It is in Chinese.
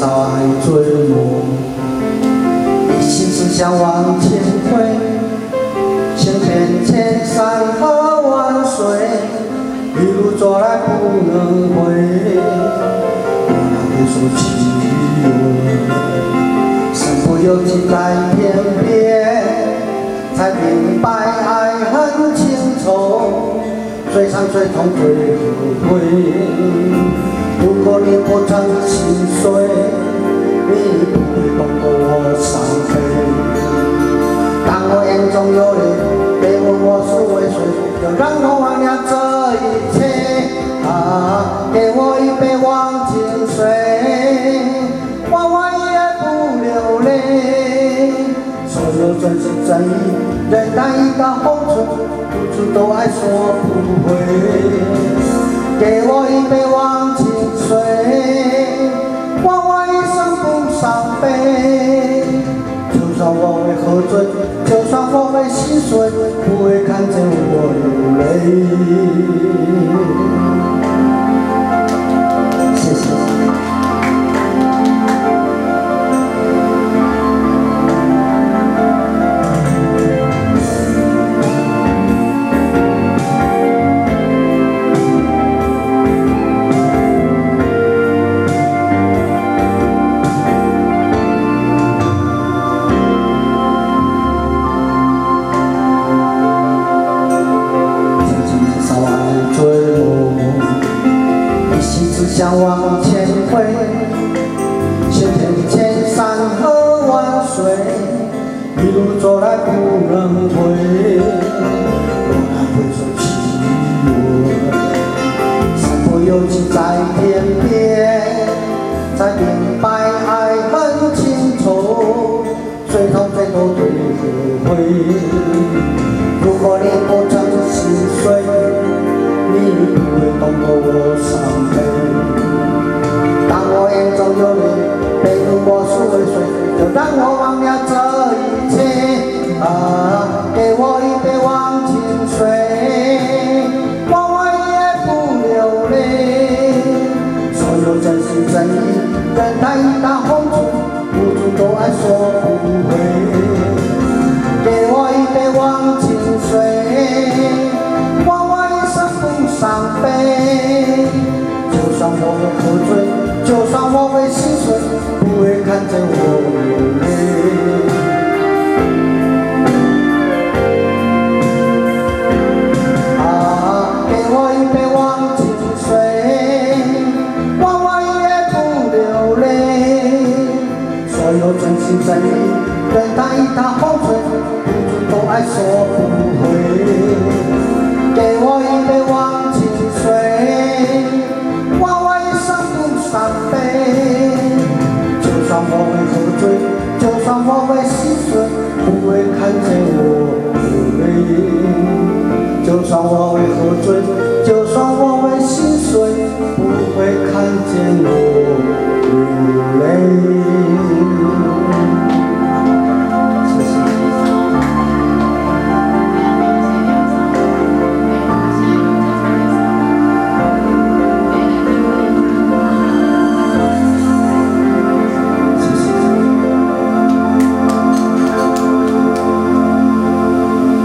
少爱追梦，一心只想往前推，千遍千山和万水，一路走来不能回。我那会说起我，身不由己在天边，才明白爱恨情仇，最伤最痛最后悔。如果你不曾心碎，你不会懂得我伤悲。当我眼中有泪，别问我是为谁，就让我忘了这一切。给我一杯忘情水，我也不流泪。所有真心真意，人淡一道红尘，付出都爱说不回。给我一杯忘情水，我一生不伤悲。就算我会喝醉，就算我会心碎，不会看见我流泪。谢谢。想往前推，千遍千山和万水，一路走来不能回。我还会说起我，身不由己在天边，才明白爱恨情仇，最痛最多最后悔。如果你不曾心碎，你不会懂得我伤悲。当我眼中有泪，别问我是为谁，就让我忘了这一切。给我一杯忘情水，我也不流泪。所有真心真意，人淡一道红尘，付出都爱说不回。给我一杯忘情水，我一生不伤悲。就算我会喝醉，就算我会心碎，不会看见我流泪。给我一杯忘情水，我也不流泪。所有真心真意，人淡一道红尘，付出都爱说